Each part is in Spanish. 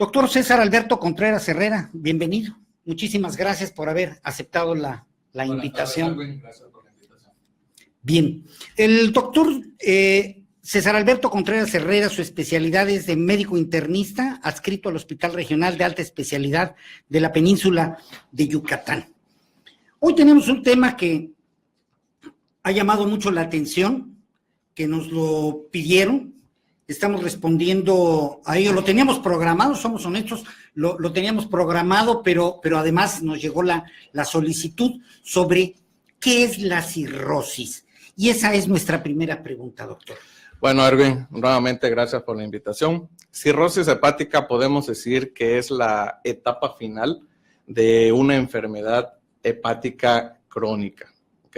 Doctor César Alberto Contreras Herrera, bienvenido. Muchísimas gracias por haber aceptado la invitación. Gracias por la invitación. Bien, el doctor César Alberto Contreras Herrera, su especialidad es de médico internista, adscrito al Hospital Regional de Alta Especialidad de la Península de Yucatán. Hoy tenemos un tema que ha llamado mucho la atención, que nos lo pidieron. Estamos respondiendo a ello, lo teníamos programado, somos honestos, lo teníamos programado, pero además nos llegó la solicitud sobre qué es la cirrosis. Y esa es nuestra primera pregunta, doctor. Bueno, Erwin, nuevamente gracias por la invitación. Cirrosis hepática podemos decir que es la etapa final de una enfermedad hepática crónica, ¿ok?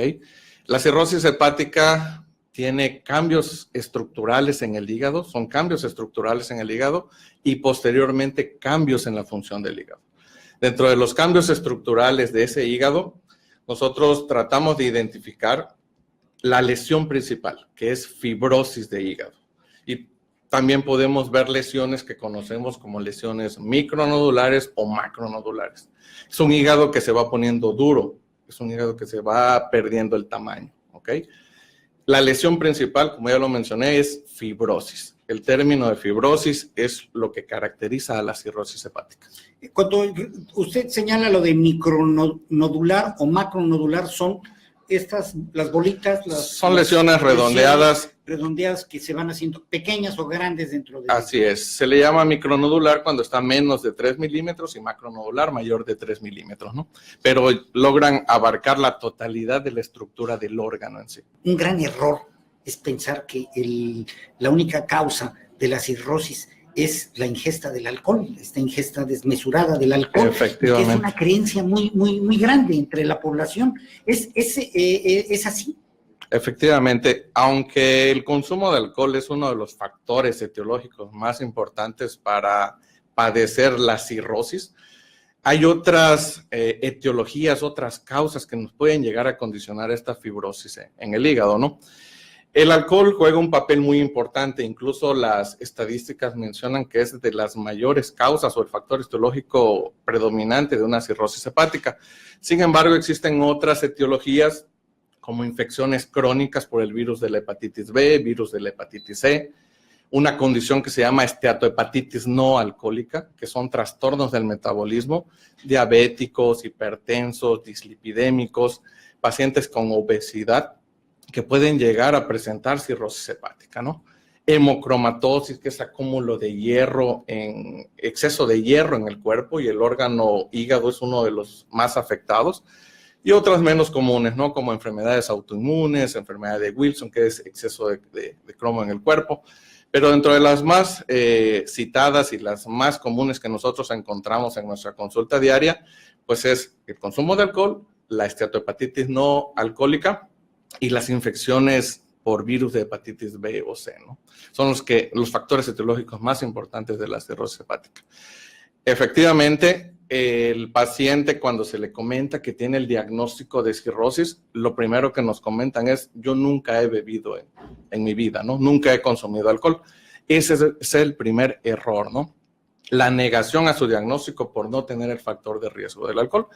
La cirrosis hepática tiene cambios estructurales en el hígado, son cambios estructurales en el hígado y posteriormente cambios en la función del hígado. Dentro de los cambios estructurales de ese hígado, nosotros tratamos de identificar la lesión principal, que es fibrosis de hígado. Y también podemos ver lesiones que conocemos como lesiones micronodulares o macronodulares. Es un hígado que se va poniendo duro, es un hígado que se va perdiendo el tamaño, ¿ok? La lesión principal, como ya lo mencioné, es fibrosis. El término de fibrosis es lo que caracteriza a la cirrosis hepática. Cuando usted señala lo de micronodular o macronodular, son estas, las bolitas, son lesiones redondeadas. Redondeadas que se van haciendo pequeñas o grandes dentro de... Así es. Se le llama micronodular cuando está menos de 3 milímetros y macronodular mayor de 3 milímetros, ¿no? Pero logran abarcar la totalidad de la estructura del órgano en sí. Un gran error es pensar que la única causa de la cirrosis es la ingesta del alcohol, esta ingesta desmesurada del alcohol. Efectivamente. Que es una creencia muy grande entre la población. ¿Es así? Efectivamente, aunque el consumo de alcohol es uno de los factores etiológicos más importantes para padecer la cirrosis, hay otras etiologías, otras causas que nos pueden llegar a condicionar esta fibrosis en el hígado, ¿no? El alcohol juega un papel muy importante, incluso las estadísticas mencionan que es de las mayores causas o el factor etiológico predominante de una cirrosis hepática. Sin embargo, existen otras etiologías como infecciones crónicas por el virus de la hepatitis B, virus de la hepatitis C, una condición que se llama esteatohepatitis no alcohólica, que son trastornos del metabolismo, diabéticos, hipertensos, dislipidémicos, pacientes con obesidad, que pueden llegar a presentar cirrosis hepática, ¿no? Hemocromatosis, que es acúmulo de hierro, exceso de hierro en el cuerpo, y el órgano hígado es uno de los más afectados, y otras menos comunes, ¿no? Como enfermedades autoinmunes, enfermedad de Wilson, que es exceso de cromo en el cuerpo. Pero dentro de las más citadas y las más comunes que nosotros encontramos en nuestra consulta diaria, pues es el consumo de alcohol, la esteatohepatitis no alcohólica, y las infecciones por virus de hepatitis B o C, ¿no? Son los factores etiológicos más importantes de la cirrosis hepática. Efectivamente, el paciente, cuando se le comenta que tiene el diagnóstico de cirrosis, lo primero que nos comentan es: yo nunca he bebido en mi vida, ¿no? Nunca he consumido alcohol. Ese es el primer error, ¿no? La negación a su diagnóstico por no tener el factor de riesgo del alcohol,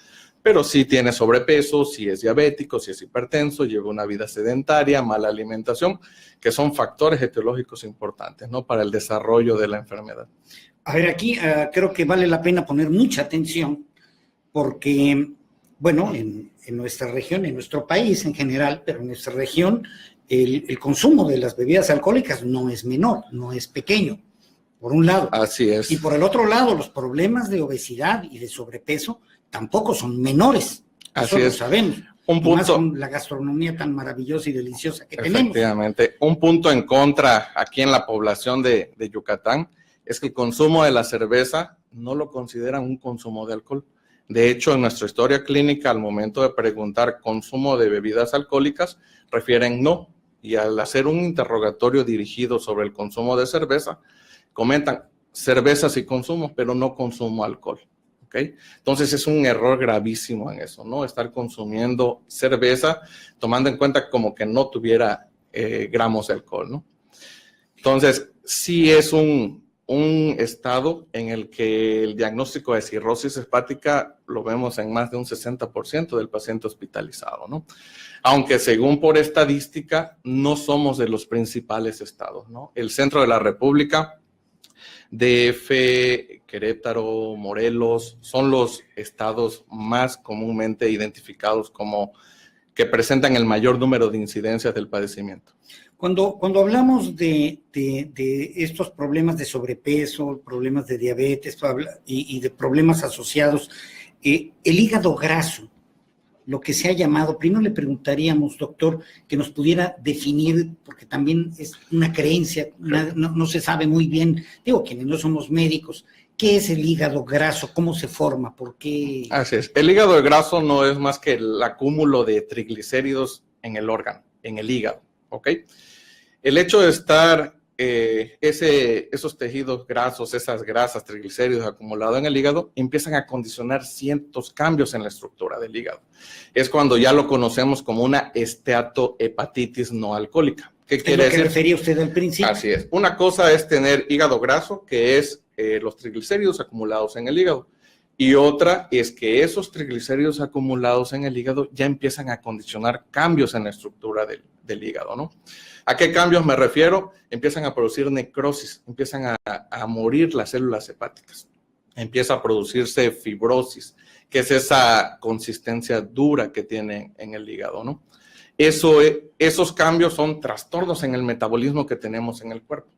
pero sí tiene sobrepeso, sí es diabético, sí es hipertenso, lleva una vida sedentaria, mala alimentación, que son factores etiológicos importantes, ¿no? Para el desarrollo de la enfermedad. A ver, aquí creo que vale la pena poner mucha atención porque, bueno, en nuestra región, en nuestro país en general, pero en nuestra región, el consumo de las bebidas alcohólicas no es menor, no es pequeño, por un lado. Así es. Y por el otro lado, los problemas de obesidad y de sobrepeso tampoco son menores. Así Eso es. lo sabemos. Un punto, más con la gastronomía tan maravillosa y deliciosa que tenemos. Efectivamente. Un punto en contra aquí en la población de Yucatán es que el consumo de la cerveza no lo consideran un consumo de alcohol. De hecho, en nuestra historia clínica, al momento de preguntar consumo de bebidas alcohólicas, refieren no. Y al hacer un interrogatorio dirigido sobre el consumo de cerveza, comentan cerveza sí consumo, pero no consumo alcohol. ¿Okay? Entonces es un error gravísimo en eso, ¿no? Estar consumiendo cerveza tomando en cuenta como que no tuviera gramos de alcohol, ¿no? Entonces sí es un un estado en el que el diagnóstico de cirrosis hepática lo vemos en más de un 60% del paciente hospitalizado, ¿no? Aunque según por estadística no somos de los principales estados, ¿no? El centro de la República, DF, Querétaro, Morelos, son los estados más comúnmente identificados como que presentan el mayor número de incidencias del padecimiento. Cuando hablamos de estos problemas de sobrepeso, problemas de diabetes y de problemas asociados, el hígado graso, lo que se ha llamado, primero le preguntaríamos, doctor, que nos pudiera definir, porque también es una creencia, no se sabe muy bien, digo, quienes no somos médicos, ¿qué es el hígado graso? ¿Cómo se forma? ¿Por qué? Así es, el hígado graso no es más que el acúmulo de triglicéridos en el órgano, en el hígado, ¿ok? El hecho de estar esos tejidos grasos, esas grasas, triglicéridos acumulados en el hígado, empiezan a condicionar ciertos cambios en la estructura del hígado. Es cuando ya lo conocemos como una esteatohepatitis no alcohólica. ¿Qué quiere decir? ¿Es lo que refería usted al principio? Así es. Una cosa es tener hígado graso, que es los triglicéridos acumulados en el hígado. Y otra es que esos triglicéridos acumulados en el hígado ya empiezan a condicionar cambios en la estructura del hígado, ¿no? ¿A qué cambios me refiero? Empiezan a producir necrosis, empiezan a morir las células hepáticas. Empieza a producirse fibrosis, que es esa consistencia dura que tiene en el hígado, ¿no? Esos cambios son trastornos en el metabolismo que tenemos en el cuerpo.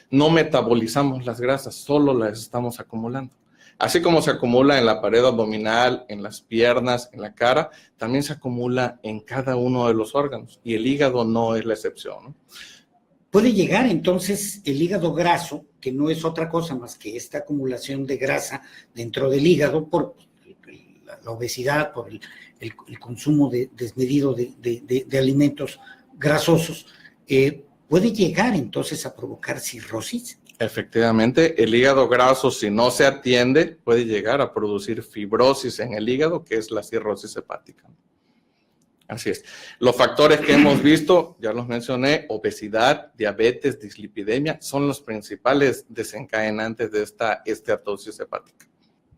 No metabolizamos las grasas, solo las estamos acumulando. Así como se acumula en la pared abdominal, en las piernas, en la cara, también se acumula en cada uno de los órganos y el hígado no es la excepción, ¿no? Puede llegar entonces el hígado graso, que no es otra cosa más que esta acumulación de grasa dentro del hígado por la obesidad, por el consumo desmedido de alimentos grasosos, ¿puede llegar entonces a provocar cirrosis? Efectivamente, el hígado graso, si no se atiende, puede llegar a producir fibrosis en el hígado, que es la cirrosis hepática. Así es. Los factores que hemos visto, ya los mencioné, obesidad, diabetes, dislipidemia, son los principales desencadenantes de esta esteatosis hepática.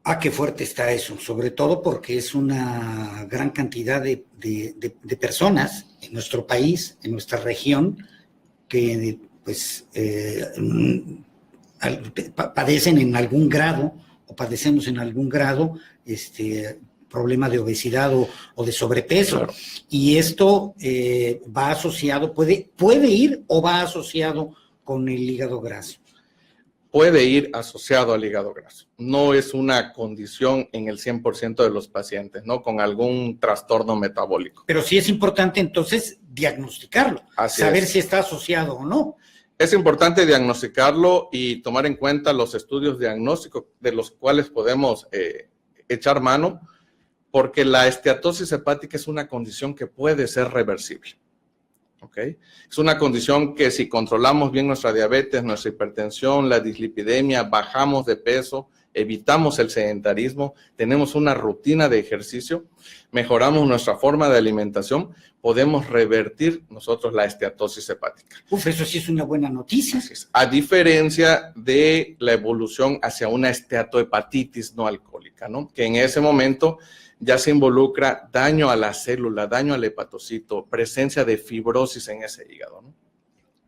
Ah, qué fuerte está eso, sobre todo porque es una gran cantidad de personas en nuestro país, en nuestra región, que pues padecen en algún grado o padecemos en algún grado problema de obesidad o de sobrepeso. Claro. Y esto va asociado, puede ir o va asociado con el hígado graso. Puede ir asociado al hígado graso. No es una condición en el 100% de los pacientes, ¿no? Con algún trastorno metabólico. Pero sí es importante entonces diagnosticarlo, saber si está asociado o no. Es importante diagnosticarlo y tomar en cuenta los estudios diagnósticos de los cuales podemos echar mano, porque la esteatosis hepática es una condición que puede ser reversible. ¿Okay? Es una condición que si controlamos bien nuestra diabetes, nuestra hipertensión, la dislipidemia, bajamos de peso, evitamos el sedentarismo, tenemos una rutina de ejercicio, mejoramos nuestra forma de alimentación, podemos revertir nosotros la esteatosis hepática. Eso sí es una buena noticia. A diferencia de la evolución hacia una esteatohepatitis no alcohólica, ¿no? Que en ese momento ya se involucra daño a la célula, daño al hepatocito, presencia de fibrosis en ese hígado, ¿no?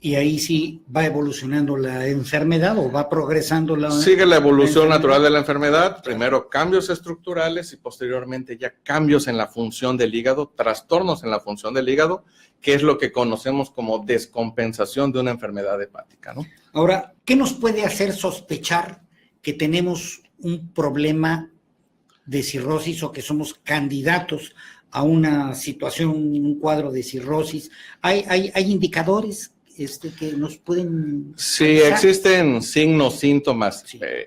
Y ahí sí va evolucionando la enfermedad o va progresando la... Sigue la evolución natural de la enfermedad, primero cambios estructurales y posteriormente ya cambios en la función del hígado, trastornos en la función del hígado, que es lo que conocemos como descompensación de una enfermedad hepática, ¿no? Ahora, ¿qué nos puede hacer sospechar que tenemos un problema de cirrosis o que somos candidatos a una situación, un cuadro de cirrosis? ¿Hay indicadores que nos pueden... Sí, existen signos, síntomas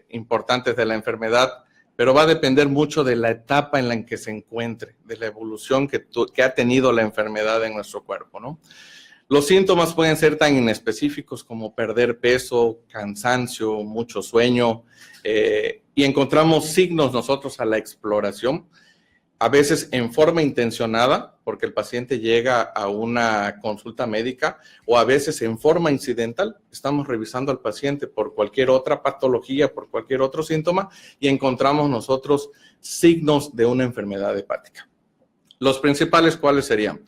importantes de la enfermedad, pero va a depender mucho de la etapa en la que se encuentre, de la evolución que ha tenido la enfermedad en nuestro cuerpo, ¿no? Los síntomas pueden ser tan inespecíficos como perder peso, cansancio, mucho sueño, y encontramos signos nosotros a la exploración. a veces en forma intencionada, porque el paciente llega a una consulta médica, o a veces en forma incidental. Estamos revisando al paciente por cualquier otra patología, por cualquier otro síntoma, y encontramos nosotros signos de una enfermedad hepática. Los principales, ¿cuáles serían?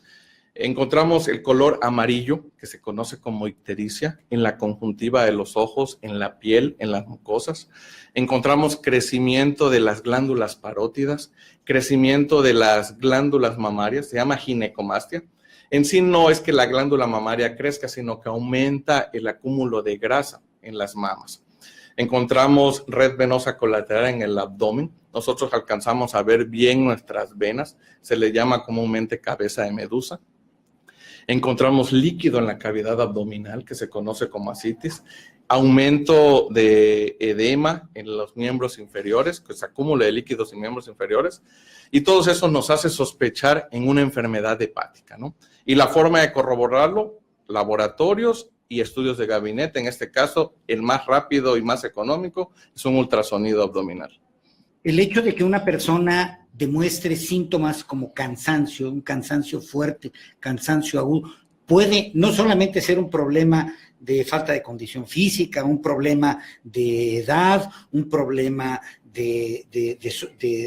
Encontramos el color amarillo, que se conoce como ictericia, en la conjuntiva de los ojos, en la piel, en las mucosas. Encontramos crecimiento de las glándulas parótidas, crecimiento de las glándulas mamarias, se llama ginecomastia. En sí no es que la glándula mamaria crezca, sino que aumenta el acúmulo de grasa en las mamas. Encontramos red venosa colateral en el abdomen. Nosotros alcanzamos a ver bien nuestras venas, se le llama comúnmente cabeza de medusa. Encontramos líquido en la cavidad abdominal, que se conoce como ascitis, aumento de edema en los miembros inferiores, que se acumula de líquidos en miembros inferiores, y todo eso nos hace sospechar en una enfermedad hepática, ¿no? Y la forma de corroborarlo, laboratorios y estudios de gabinete. En este caso, el más rápido y más económico es un ultrasonido abdominal. El hecho de que una persona demuestre síntomas como cansancio, un cansancio fuerte, cansancio agudo, puede no solamente ser un problema de falta de condición física, un problema de edad, un problema de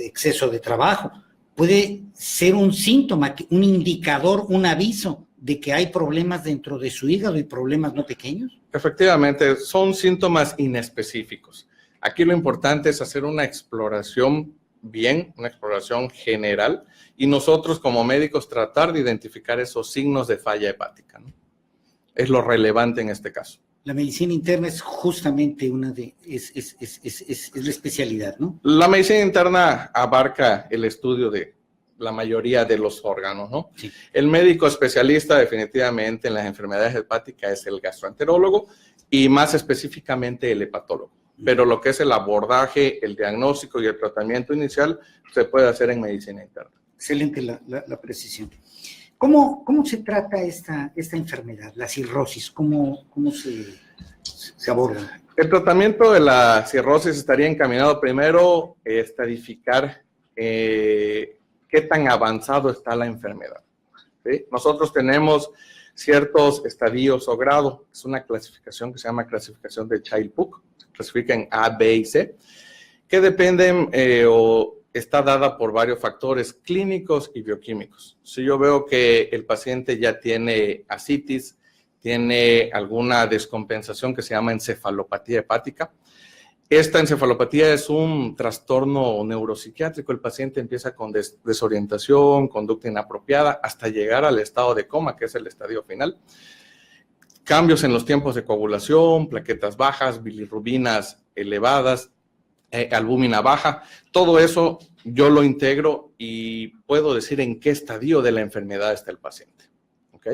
exceso de trabajo, puede ser un síntoma, un indicador, un aviso de que hay problemas dentro de su hígado y problemas no pequeños. Efectivamente, son síntomas inespecíficos. Aquí lo importante es hacer una exploración bien, una exploración general, y nosotros como médicos tratar de identificar esos signos de falla hepática, ¿no? Es lo relevante en este caso. La medicina interna es justamente es la especialidad, ¿no? La medicina interna abarca el estudio de la mayoría de los órganos, ¿no? Sí. El médico especialista definitivamente en las enfermedades hepáticas es el gastroenterólogo y más específicamente el hepatólogo. Pero lo que es el abordaje, el diagnóstico y el tratamiento inicial se puede hacer en medicina interna. Excelente la precisión. ¿Cómo se trata esta enfermedad, la cirrosis? ¿Cómo se aborda? El tratamiento de la cirrosis estaría encaminado primero a estadificar qué tan avanzado está la enfermedad, ¿sí? Nosotros tenemos ciertos estadios o grados. Es una clasificación que se llama clasificación de Child-Pugh. Clasifica en A, B y C, que dependen o está dada por varios factores clínicos y bioquímicos. Si yo veo que el paciente ya tiene ascitis, tiene alguna descompensación que se llama encefalopatía hepática, esta encefalopatía es un trastorno neuropsiquiátrico. El paciente empieza con desorientación, conducta inapropiada, hasta llegar al estado de coma, que es el estadio final. Cambios en los tiempos de coagulación, plaquetas bajas, bilirrubinas elevadas, albúmina baja, todo eso yo lo integro y puedo decir en qué estadio de la enfermedad está el paciente, ¿ok?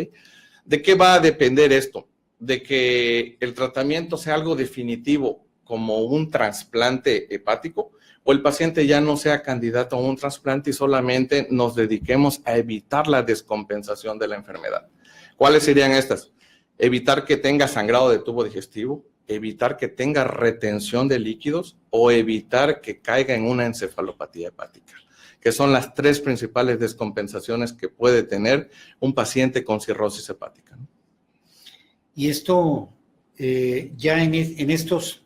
¿De qué va a depender esto? De que el tratamiento sea algo definitivo como un trasplante hepático, o el paciente ya no sea candidato a un trasplante y solamente nos dediquemos a evitar la descompensación de la enfermedad. ¿Cuáles serían estas? Evitar que tenga sangrado de tubo digestivo, evitar que tenga retención de líquidos o evitar que caiga en una encefalopatía hepática, que son las tres principales descompensaciones que puede tener un paciente con cirrosis hepática, ¿no? Y esto ya en estos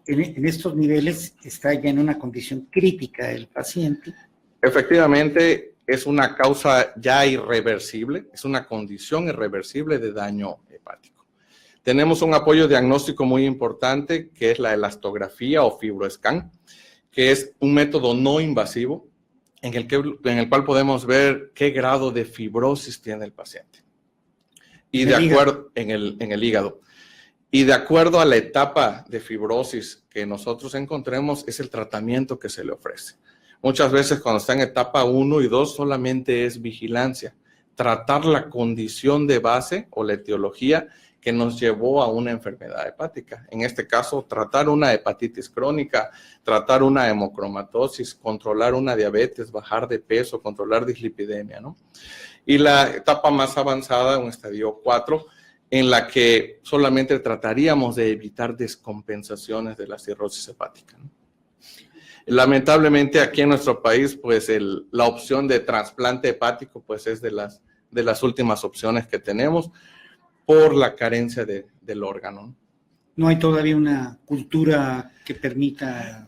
niveles está ya en una condición crítica el paciente. Efectivamente, es una causa ya irreversible, es una condición irreversible de daño hepático. Tenemos un apoyo diagnóstico muy importante, que es la elastografía o FibroScan, que es un método no invasivo en el cual podemos ver qué grado de fibrosis tiene el paciente. Y de acuerdo en el hígado. Y de acuerdo a la etapa de fibrosis que nosotros encontremos, es el tratamiento que se le ofrece. Muchas veces cuando está en etapa 1 y 2 solamente es vigilancia, tratar la condición de base o la etiología que nos llevó a una enfermedad hepática. En este caso, tratar una hepatitis crónica, tratar una hemocromatosis, controlar una diabetes, bajar de peso, controlar dislipidemia, ¿no? Y la etapa más avanzada, un estadio 4, en la que solamente trataríamos de evitar descompensaciones de la cirrosis hepática, ¿no? Lamentablemente aquí en nuestro país, pues la opción de trasplante hepático, pues es de las últimas opciones que tenemos por la carencia del órgano. No hay todavía una cultura que permita.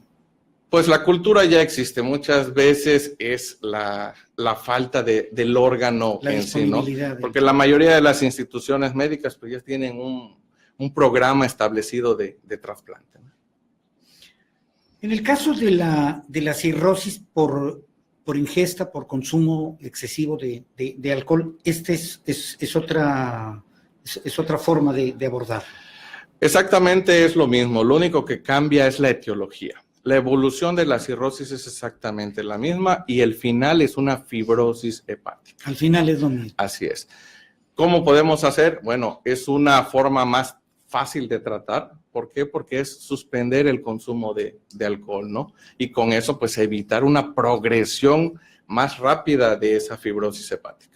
Pues la cultura ya existe, muchas veces es la falta del órgano en sí, ¿no? Porque la mayoría de las instituciones médicas pues ya tienen un programa establecido de trasplante, ¿no? En el caso de la cirrosis por ingesta, por consumo excesivo de alcohol, es otra forma de abordar. Exactamente es lo mismo, lo único que cambia es la etiología. La evolución de la cirrosis es exactamente la misma y el final es una fibrosis hepática. Al final es lo mismo. Así es. ¿Cómo podemos hacer? Bueno, es una forma más fácil de tratar. ¿Por qué? Porque es suspender el consumo de alcohol, ¿no? Y con eso, pues, evitar una progresión más rápida de esa fibrosis hepática.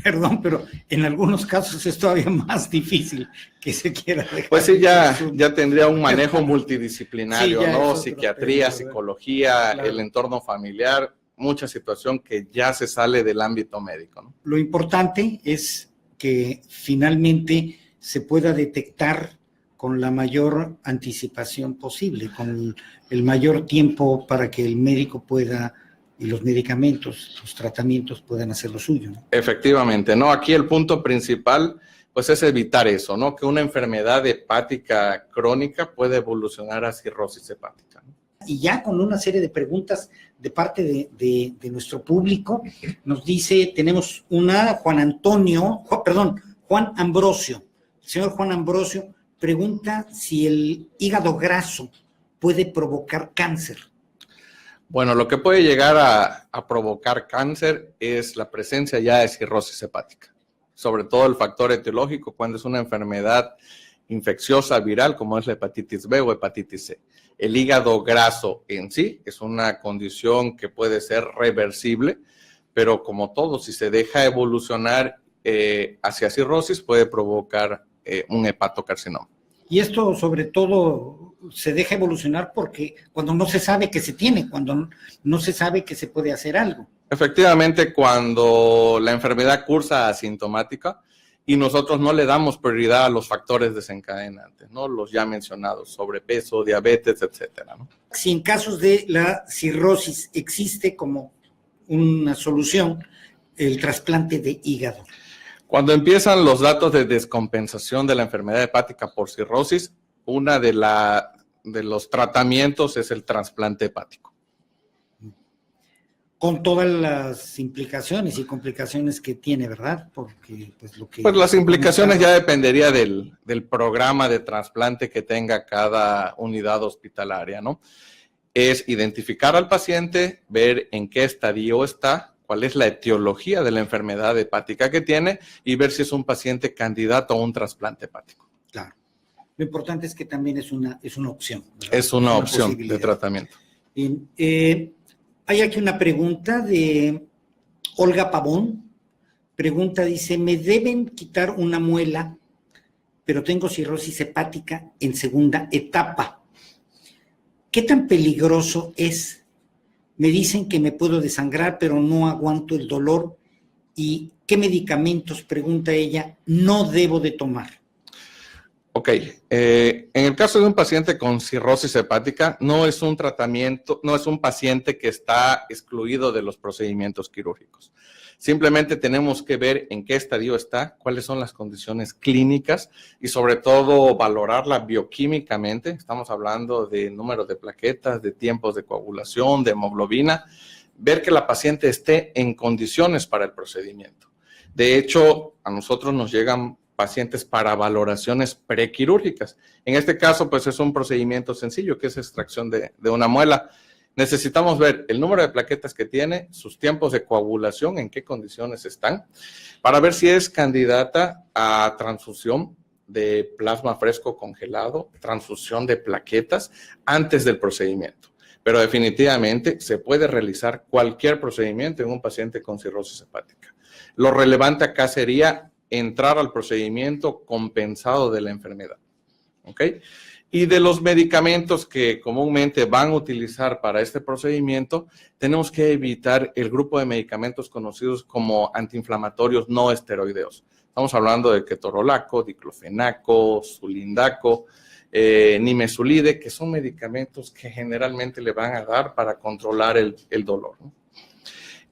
Perdón, pero en algunos casos es todavía más difícil que se quiera dejar. Pues sí, ya tendría un manejo multidisciplinario, sí, ¿no? Psiquiatría, psicología, claro. El entorno familiar, mucha situación que ya se sale del ámbito médico, ¿no? Lo importante es que finalmente se pueda detectar con la mayor anticipación posible, con el mayor tiempo para que el médico pueda, y los medicamentos, los tratamientos puedan hacer lo suyo, ¿no? Efectivamente, ¿no? Aquí el punto principal, pues, es evitar eso, ¿no? Que una enfermedad hepática crónica puede evolucionar a cirrosis hepática, ¿no? Y ya con una serie de preguntas de parte de nuestro público, nos dice, tenemos una, Juan Ambrosio. El señor Juan Ambrosio pregunta si el hígado graso puede provocar cáncer. Bueno, lo que puede llegar a provocar cáncer es la presencia ya de cirrosis hepática, sobre todo el factor etiológico cuando es una enfermedad infecciosa viral como es la hepatitis B o hepatitis C. El hígado graso en sí es una condición que puede ser reversible, pero como todo, si se deja evolucionar hacia cirrosis puede provocar un hepatocarcinoma. Y esto sobre todo se deja evolucionar porque cuando no se sabe que se tiene, cuando no se sabe que se puede hacer algo. Efectivamente, cuando la enfermedad cursa asintomática y nosotros no le damos prioridad a los factores desencadenantes, ¿no? Los ya mencionados, sobrepeso, diabetes, etcétera, ¿no? Si en casos de la cirrosis existe como una solución el trasplante de hígado. Cuando empiezan los datos de descompensación de la enfermedad hepática por cirrosis, una de los tratamientos es el trasplante hepático. Con todas las implicaciones y complicaciones que tiene, ¿verdad? Porque pues las implicaciones ya dependería del programa de trasplante que tenga cada unidad hospitalaria, ¿no? Es identificar al paciente, ver en qué estadio está, cuál es la etiología de la enfermedad hepática que tiene y ver si es un paciente candidato a un trasplante hepático. Claro. Lo importante es que también es una opción, ¿verdad? Es una opción de tratamiento. Bien. Hay aquí una pregunta de Olga Pavón. Pregunta, dice, me deben quitar una muela, pero tengo cirrosis hepática en segunda etapa. ¿Qué tan peligroso es? Me dicen que me puedo desangrar, pero no aguanto el dolor. ¿Y qué medicamentos, pregunta ella, no debo de tomar? Ok, en el caso de un paciente con cirrosis hepática, no es un tratamiento, no es un paciente que está excluido de los procedimientos quirúrgicos. Simplemente tenemos que ver en qué estadio está, cuáles son las condiciones clínicas y sobre todo valorarla bioquímicamente. Estamos hablando de número de plaquetas, de tiempos de coagulación, de hemoglobina, ver que la paciente esté en condiciones para el procedimiento. De hecho, a nosotros nos llegan pacientes para valoraciones prequirúrgicas. En este caso, pues es un procedimiento sencillo, que es extracción de una muela. Necesitamos ver el número de plaquetas que tiene, sus tiempos de coagulación, en qué condiciones están, para ver si es candidata a transfusión de plasma fresco congelado, transfusión de plaquetas antes del procedimiento. Pero definitivamente se puede realizar cualquier procedimiento en un paciente con cirrosis hepática. Lo relevante acá sería entrar al procedimiento compensado de la enfermedad. ¿Ok? Y de los medicamentos que comúnmente van a utilizar para este procedimiento, tenemos que evitar el grupo de medicamentos conocidos como antiinflamatorios no esteroideos. Estamos hablando de ketorolaco, diclofenaco, sulindaco, nimesulide, que son medicamentos que generalmente le van a dar para controlar el dolor, ¿no?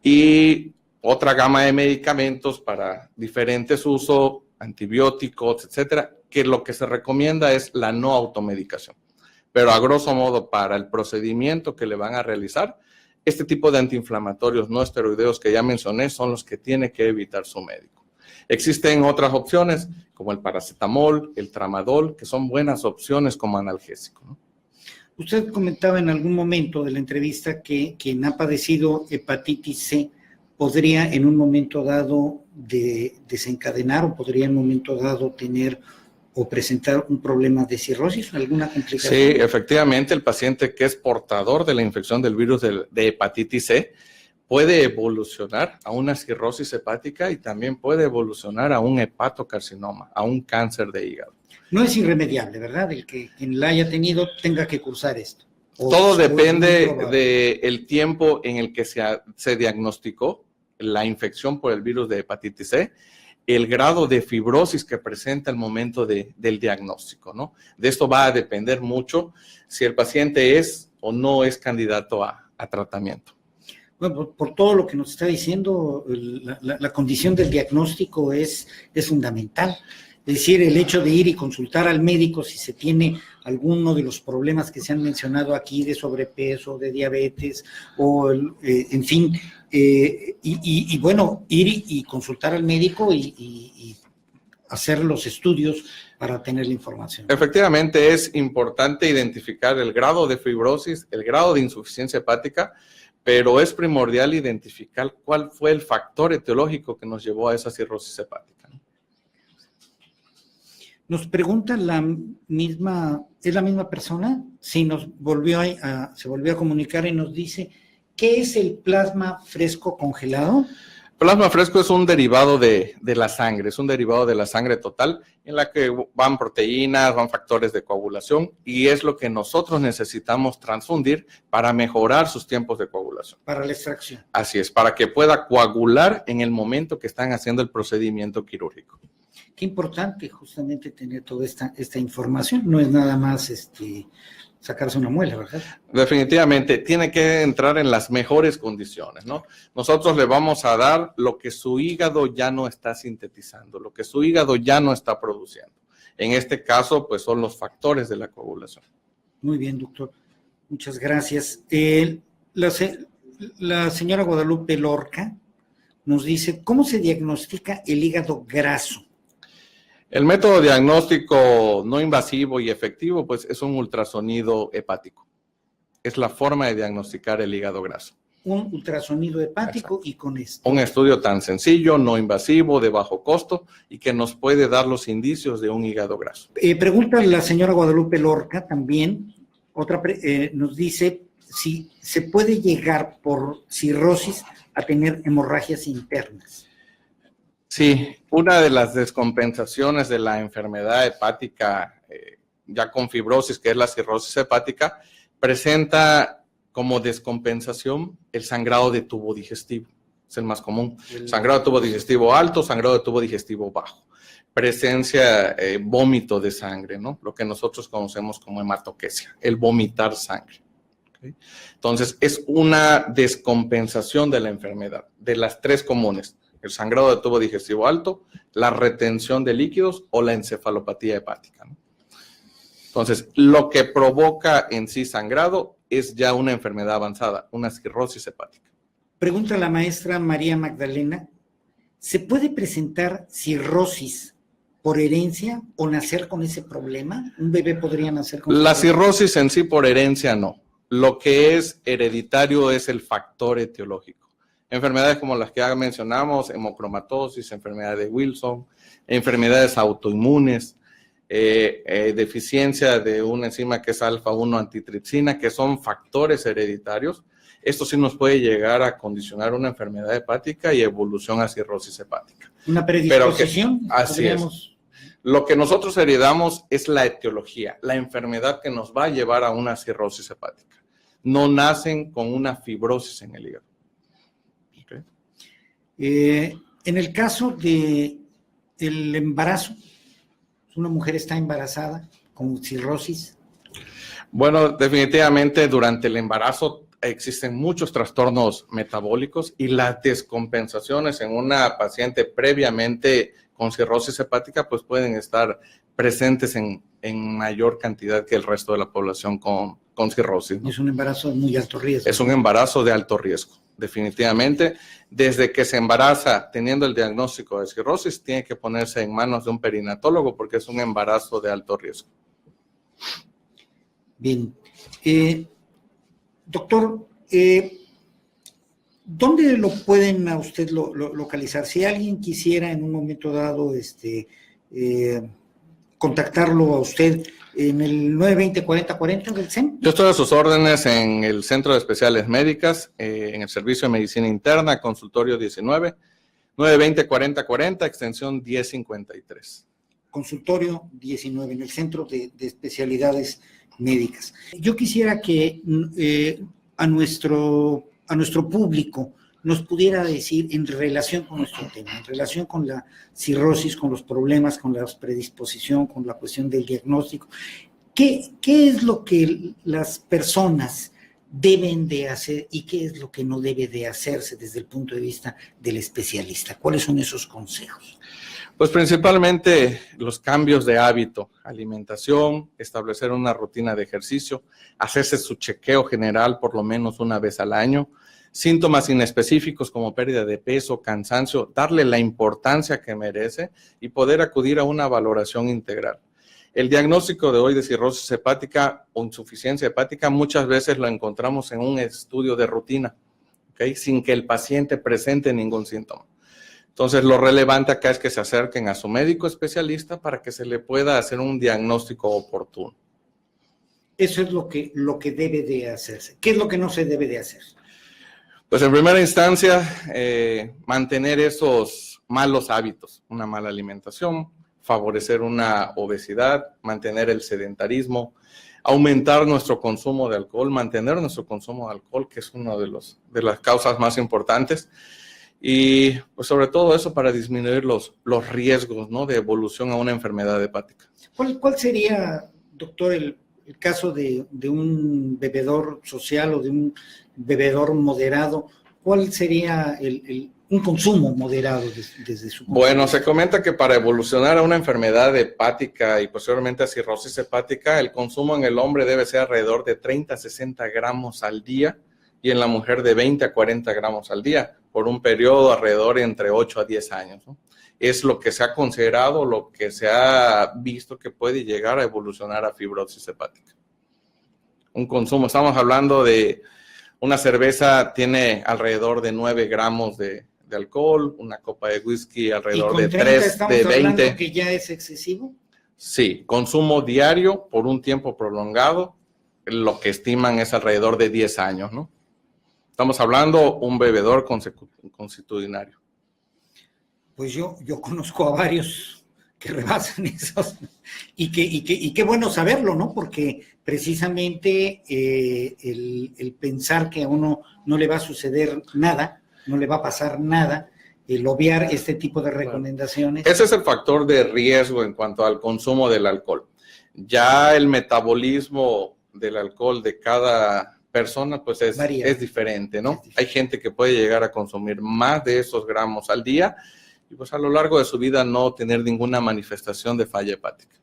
Y otra gama de medicamentos para diferentes usos, antibióticos, etcétera, que lo que se recomienda es la no automedicación. Pero a grosso modo, para el procedimiento que le van a realizar, este tipo de antiinflamatorios no esteroideos que ya mencioné son los que tiene que evitar su médico. Existen otras opciones como el paracetamol, el tramadol, que son buenas opciones como analgésico, ¿no? Usted comentaba en algún momento de la entrevista que quien ha padecido hepatitis C podría en un momento dado desencadenar o podría en un momento dado tener o presentar un problema de cirrosis, alguna complicación. Sí, efectivamente, el paciente que es portador de la infección del virus de hepatitis C puede evolucionar a una cirrosis hepática y también puede evolucionar a un hepatocarcinoma, a un cáncer de hígado. No es irremediable, ¿verdad? El que quien la haya tenido tenga que cursar esto. Todo depende del tiempo en el que se diagnosticó la infección por el virus de hepatitis C, el grado de fibrosis que presenta al momento del diagnóstico, ¿no? De esto va a depender mucho si el paciente es o no es candidato a tratamiento. Bueno, por todo lo que nos está diciendo, la condición del diagnóstico es fundamental. Es decir, el hecho de ir y consultar al médico si se tiene alguno de los problemas que se han mencionado aquí de sobrepeso, de diabetes, o en fin, y bueno, ir y consultar al médico y hacer los estudios para tener la información. Efectivamente, es importante identificar el grado de fibrosis, el grado de insuficiencia hepática, pero es primordial identificar cuál fue el factor etiológico que nos llevó a esa cirrosis hepática, ¿no? Nos pregunta ¿es la misma persona? Sí, se volvió a comunicar y nos dice, ¿qué es el plasma fresco congelado? Plasma fresco es un derivado de la sangre, es un derivado de la sangre total en la que van proteínas, van factores de coagulación y es lo que nosotros necesitamos transfundir para mejorar sus tiempos de coagulación. Para la extracción. Así es, para que pueda coagular en el momento que están haciendo el procedimiento quirúrgico. Qué importante justamente tener toda esta información, no es nada más sacarse una muela, ¿verdad? Definitivamente, tiene que entrar en las mejores condiciones, ¿no? Nosotros le vamos a dar lo que su hígado ya no está sintetizando, lo que su hígado ya no está produciendo. En este caso, pues son los factores de la coagulación. Muy bien, doctor. Muchas gracias. La señora Guadalupe Lorca nos dice, ¿cómo se diagnostica el hígado graso? El método diagnóstico no invasivo y efectivo, pues es un ultrasonido hepático. Es la forma de diagnosticar el hígado graso. Un ultrasonido hepático. Exacto. Y con esto. Un estudio tan sencillo, no invasivo, de bajo costo y que nos puede dar los indicios de un hígado graso. Pregunta la señora Guadalupe Lorca también, nos dice si se puede llegar por cirrosis a tener hemorragias internas. Sí, una de las descompensaciones de la enfermedad hepática, ya con fibrosis, que es la cirrosis hepática, presenta como descompensación el sangrado de tubo digestivo. Es el más común. Sangrado de tubo digestivo alto, sangrado de tubo digestivo bajo. Presencia, vómito de sangre, ¿no? Lo que nosotros conocemos como hematoquesia, el vomitar sangre. ¿Okay? Entonces, es una descompensación de la enfermedad, de las tres comunes. El sangrado de tubo digestivo alto, la retención de líquidos o la encefalopatía hepática, ¿no? Entonces, lo que provoca en sí sangrado es ya una enfermedad avanzada, una cirrosis hepática. Pregunta la maestra María Magdalena, ¿se puede presentar cirrosis por herencia o nacer con ese problema? ¿Un bebé podría nacer con la cirrosis en sí por herencia no. Lo que es hereditario es el factor etiológico. Enfermedades como las que ya mencionamos, hemocromatosis, enfermedad de Wilson, enfermedades autoinmunes, deficiencia de una enzima que es alfa-1 antitripsina, que son factores hereditarios. Esto sí nos puede llegar a condicionar una enfermedad hepática y evolución a cirrosis hepática. ¿Una predisposición? Así es. Lo que nosotros heredamos es la etiología, la enfermedad que nos va a llevar a una cirrosis hepática. No nacen con una fibrosis en el hígado. ¿Okay? En el caso del embarazo, una mujer está embarazada con cirrosis. Bueno, definitivamente durante el embarazo existen muchos trastornos metabólicos y las descompensaciones en una paciente previamente con cirrosis hepática pues pueden estar presentes en mayor cantidad que el resto de la población con cirrosis, ¿no? Es un embarazo de muy alto riesgo. Es un embarazo de alto riesgo, definitivamente. Desde que se embaraza teniendo el diagnóstico de cirrosis, tiene que ponerse en manos de un perinatólogo porque es un embarazo de alto riesgo. Bien. Doctor, ¿dónde lo pueden a usted localizar? Si alguien quisiera en un momento dado contactarlo a usted en el 920-4040 del CEM. Yo estoy a sus órdenes en el Centro de Especiales Médicas, en el Servicio de Medicina Interna, consultorio 19, 920-4040, extensión 1053. Consultorio 19, en el Centro de Especialidades Médicas. Yo quisiera que a nuestro público nos pudiera decir en relación con nuestro tema, en relación con la cirrosis, con los problemas, con la predisposición, con la cuestión del diagnóstico, ¿qué es lo que las personas deben de hacer y qué es lo que no debe de hacerse desde el punto de vista del especialista? ¿Cuáles son esos consejos? Pues principalmente los cambios de hábito, alimentación, establecer una rutina de ejercicio, hacerse su chequeo general por lo menos una vez al año, síntomas inespecíficos como pérdida de peso, cansancio, darle la importancia que merece y poder acudir a una valoración integral. El diagnóstico de hoy de cirrosis hepática o insuficiencia hepática muchas veces lo encontramos en un estudio de rutina, ¿okay? Sin que el paciente presente ningún síntoma. Entonces, lo relevante acá es que se acerquen a su médico especialista para que se le pueda hacer un diagnóstico oportuno. Eso es lo que debe de hacerse. ¿Qué es lo que no se debe de hacer? Pues en primera instancia, mantener esos malos hábitos, una mala alimentación, favorecer una obesidad, mantener el sedentarismo, aumentar nuestro consumo de alcohol, mantener nuestro consumo de alcohol, que es una de las causas más importantes. Y pues sobre todo eso para disminuir los riesgos, ¿no?, de evolución a una enfermedad hepática. ¿Cuál sería, doctor, el caso de un bebedor social o de un bebedor moderado? ¿Cuál sería un consumo moderado desde su punto? Bueno, se comenta que para evolucionar a una enfermedad hepática y posteriormente a cirrosis hepática, el consumo en el hombre debe ser alrededor de 30 a 60 gramos al día y en la mujer de 20 a 40 gramos al día, por un periodo alrededor entre 8 a 10 años, ¿no? Es lo que se ha considerado, lo que se ha visto que puede llegar a evolucionar a fibrosis hepática. Un consumo, estamos hablando de una cerveza tiene alrededor de 9 gramos de alcohol, una copa de whisky alrededor de 3, de 20. ¿Que ya es excesivo? Sí, consumo diario por un tiempo prolongado, lo que estiman es alrededor de 10 años, ¿no? Estamos hablando un bebedor constitucionario. Pues yo conozco a varios que rebasan esos y qué bueno saberlo, ¿no? Porque precisamente el pensar que a uno no le va a suceder nada, no le va a pasar nada, el obviar este tipo de recomendaciones. Ese es el factor de riesgo en cuanto al consumo del alcohol. Ya el metabolismo del alcohol de cada persona pues es diferente, ¿no? Es diferente. Hay gente que puede llegar a consumir más de esos gramos al día y pues a lo largo de su vida no tener ninguna manifestación de falla hepática.